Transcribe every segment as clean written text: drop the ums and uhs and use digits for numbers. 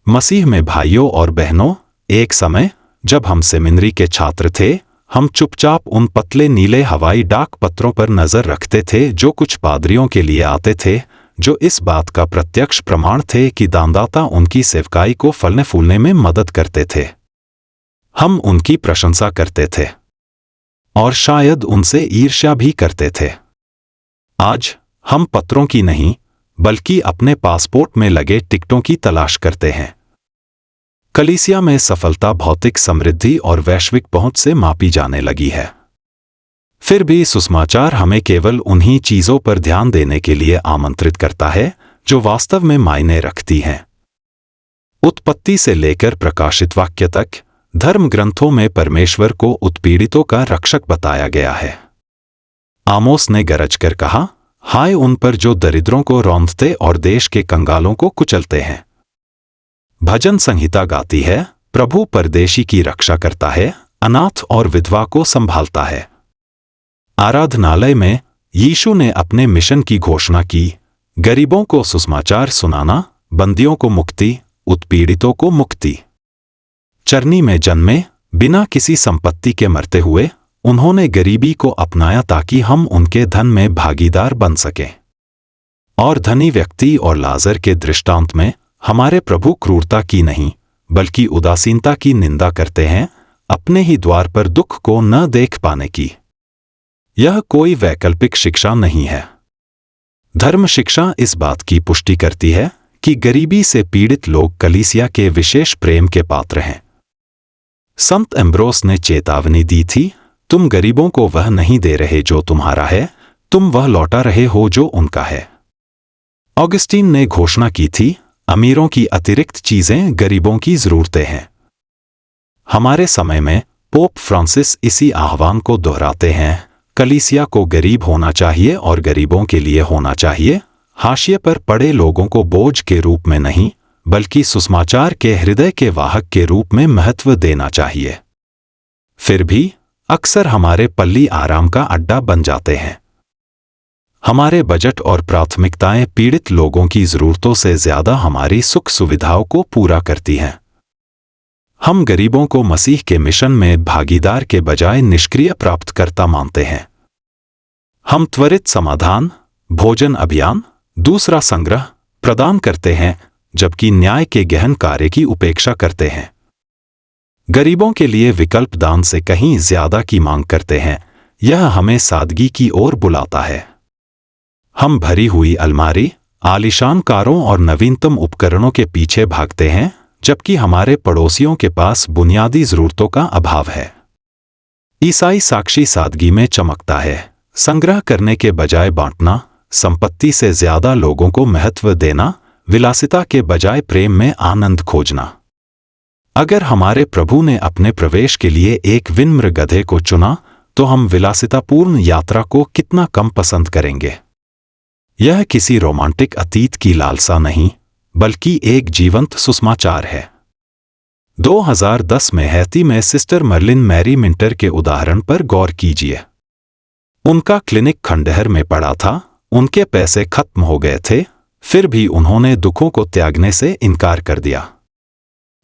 मसीह में भाइयों और बहनों, एक समय जब हम सेमिनरी के छात्र थे, हम चुपचाप उन पतले नीले हवाई डाक पत्रों पर नजर रखते थे जो कुछ पादरियों के लिए आते थे, जो इस बात का प्रत्यक्ष प्रमाण थे कि दानदाता उनकी सेवकाई को फलने फूलने में मदद करते थे। हम उनकी प्रशंसा करते थे और शायद उनसे ईर्ष्या भी करते थे। आज हम पत्रों की नहीं, बल्कि अपने पासपोर्ट में लगे टिकटों की तलाश करते हैं। कलीसिया में सफलता भौतिक समृद्धि और वैश्विक पहुंच से मापी जाने लगी है। फिर भी सुसमाचार हमें केवल उन्हीं चीजों पर ध्यान देने के लिए आमंत्रित करता है जो वास्तव में मायने रखती हैं। उत्पत्ति से लेकर प्रकाशित वाक्य तक धर्म ग्रंथों में परमेश्वर को उत्पीड़ितों का रक्षक बताया गया है। आमोस ने गरजकर कहा, हाय उन पर जो दरिद्रों को रौंदते और देश के कंगालों को कुचलते हैं। भजन संहिता गाती है, प्रभु परदेशी की रक्षा करता है, अनाथ और विधवा को संभालता है। आराधनालय में यीशु ने अपने मिशन की घोषणा की, गरीबों को सुसमाचार सुनाना, बंदियों को मुक्ति, उत्पीड़ितों को मुक्ति। चरनी में जन्मे, बिना किसी संपत्ति के मरते हुए उन्होंने गरीबी को अपनाया ताकि हम उनके धन में भागीदार बन सकें। और धनी व्यक्ति और लाजर के दृष्टांत में हमारे प्रभु क्रूरता की नहीं, बल्कि उदासीनता की निंदा करते हैं, अपने ही द्वार पर दुख को न देख पाने की। यह कोई वैकल्पिक शिक्षा नहीं है। धर्म शिक्षा इस बात की पुष्टि करती है कि गरीबी से पीड़ित लोग कलीसिया के विशेष प्रेम के पात्र हैं। संत एम्ब्रोस ने चेतावनी दी थी, तुम गरीबों को वह नहीं दे रहे जो तुम्हारा है, तुम वह लौटा रहे हो जो उनका है। ऑगस्टीन ने घोषणा की थी, अमीरों की अतिरिक्त चीजें गरीबों की जरूरतें हैं। हमारे समय में पोप फ्रांसिस इसी आह्वान को दोहराते हैं, कलीसिया को गरीब होना चाहिए और गरीबों के लिए होना चाहिए, हाशिए पर पड़े लोगों को बोझ के रूप में नहीं, बल्कि सुसमाचार के हृदय के वाहक के रूप में महत्व देना चाहिए। फिर भी अक्सर हमारे पल्ली आराम का अड्डा बन जाते हैं। हमारे बजट और प्राथमिकताएं पीड़ित लोगों की जरूरतों से ज्यादा हमारी सुख सुविधाओं को पूरा करती हैं। हम गरीबों को मसीह के मिशन में भागीदार के बजाय निष्क्रिय प्राप्तकर्ता मानते हैं। हम त्वरित समाधान, भोजन अभियान, दूसरा संग्रह प्रदान करते हैं, जबकि न्याय के गहन कार्य की उपेक्षा करते हैं। गरीबों के लिए विकल्प दान से कहीं ज्यादा की मांग करते हैं। यह हमें सादगी की ओर बुलाता है। हम भरी हुई अलमारी, आलीशान कारों और नवीनतम उपकरणों के पीछे भागते हैं, जबकि हमारे पड़ोसियों के पास बुनियादी जरूरतों का अभाव है। ईसाई साक्षी सादगी में चमकता है, संग्रह करने के बजाय बांटना, संपत्ति से ज्यादा लोगों को महत्व देना, विलासिता के बजाय प्रेम में आनंद खोजना। अगर हमारे प्रभु ने अपने प्रवेश के लिए एक विनम्र गधे को चुना, तो हम विलासितापूर्ण यात्रा को कितना कम पसंद करेंगे। यह किसी रोमांटिक अतीत की लालसा नहीं, बल्कि एक जीवंत सुसमाचार है। 2010 में हैती में सिस्टर मर्लिन मैरी मिंटर के उदाहरण पर गौर कीजिए। उनका क्लिनिक खंडहर में पड़ा था, उनके पैसे खत्म हो गए थे, फिर भी उन्होंने दुखों को त्यागने से इनकार कर दिया।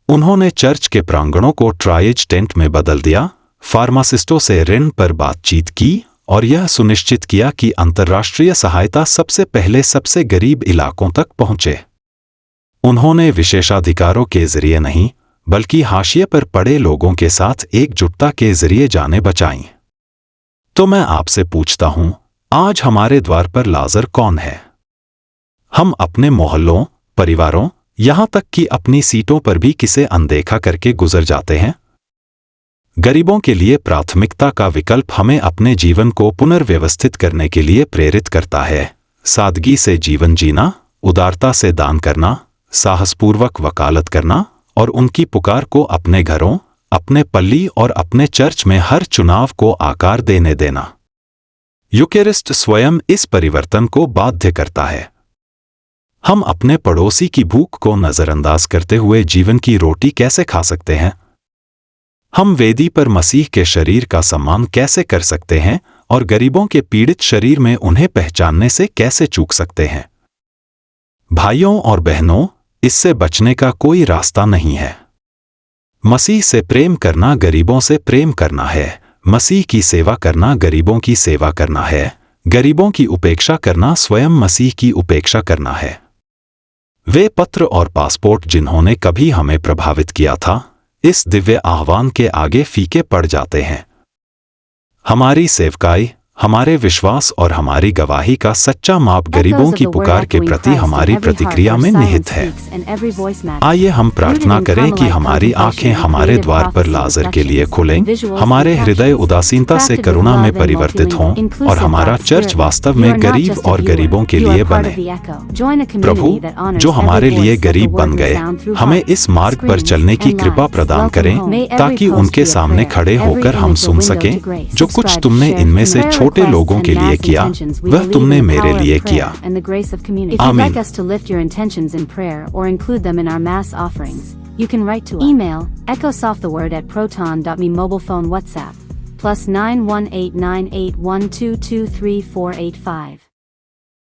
उन्होंने चर्च के प्रांगणों को ट्राइज टेंट में बदल दिया, फार्मासिस्टों से ऋण पर बातचीत की और यह सुनिश्चित किया कि अंतर्राष्ट्रीय सहायता सबसे पहले सबसे गरीब इलाकों तक पहुंचे। उन्होंने विशेषाधिकारों के जरिए नहीं, बल्कि हाशिए पर पड़े लोगों के साथ एकजुटता के जरिए जानें बचाईं। तो मैं आपसे पूछता हूं, आज हमारे द्वार पर लाजर कौन है? हम अपने मोहल्लों, परिवारों, यहां तक कि अपनी सीटों पर भी किसे अनदेखा करके गुजर जाते हैं? गरीबों के लिए प्राथमिकता का विकल्प हमें अपने जीवन को पुनर्व्यवस्थित करने के लिए प्रेरित करता है। सादगी से जीवन जीना, उदारता से दान करना, साहसपूर्वक वकालत करना और उनकी पुकार को अपने घरों, अपने पल्ली और अपने चर्च में हर चुनाव को आकार देने देना। यूकेरिस्ट स्वयं इस परिवर्तन को बाध्य करता है। हम अपने पड़ोसी की भूख को नजरअंदाज करते हुए जीवन की रोटी कैसे खा सकते हैं? हम वेदी पर मसीह के शरीर का सम्मान कैसे कर सकते हैं और गरीबों के पीड़ित शरीर में उन्हें पहचानने से कैसे चूक सकते हैं? भाइयों और बहनों, इससे बचने का कोई रास्ता नहीं है। मसीह से प्रेम करना गरीबों से प्रेम करना है। मसीह की सेवा करना गरीबों की सेवा करना है। गरीबों की उपेक्षा करना स्वयं मसीह की उपेक्षा करना है। वे पत्र और पासपोर्ट जिन्होंने कभी हमें प्रभावित किया था, इस दिव्य आह्वान के आगे फीके पड़ जाते हैं। हमारी सेवकाई, हमारे विश्वास और हमारी गवाही का सच्चा माप गरीबों की पुकार के प्रति हमारी प्रतिक्रिया में निहित है। आइए हम प्रार्थना करें कि हमारी आंखें हमारे द्वार पर लाजर के लिए खुलें, हमारे हृदय उदासीनता से करुणा में परिवर्तित हों और हमारा चर्च वास्तव में गरीब और गरीबों के लिए बने। प्रभु, जो हमारे लिए गरीब बन गए, हमें इस मार्ग पर चलने की कृपा प्रदान करें ताकि उनके सामने खड़े होकर हम सुन सकें, जो कुछ तुमने इनमें से छोटे लोगों के लिए किया, वह तुमने मेरे लिए किया। आमीन। You can write to email echosofttheword@proton.me, mobile phone WhatsApp +9189812234485.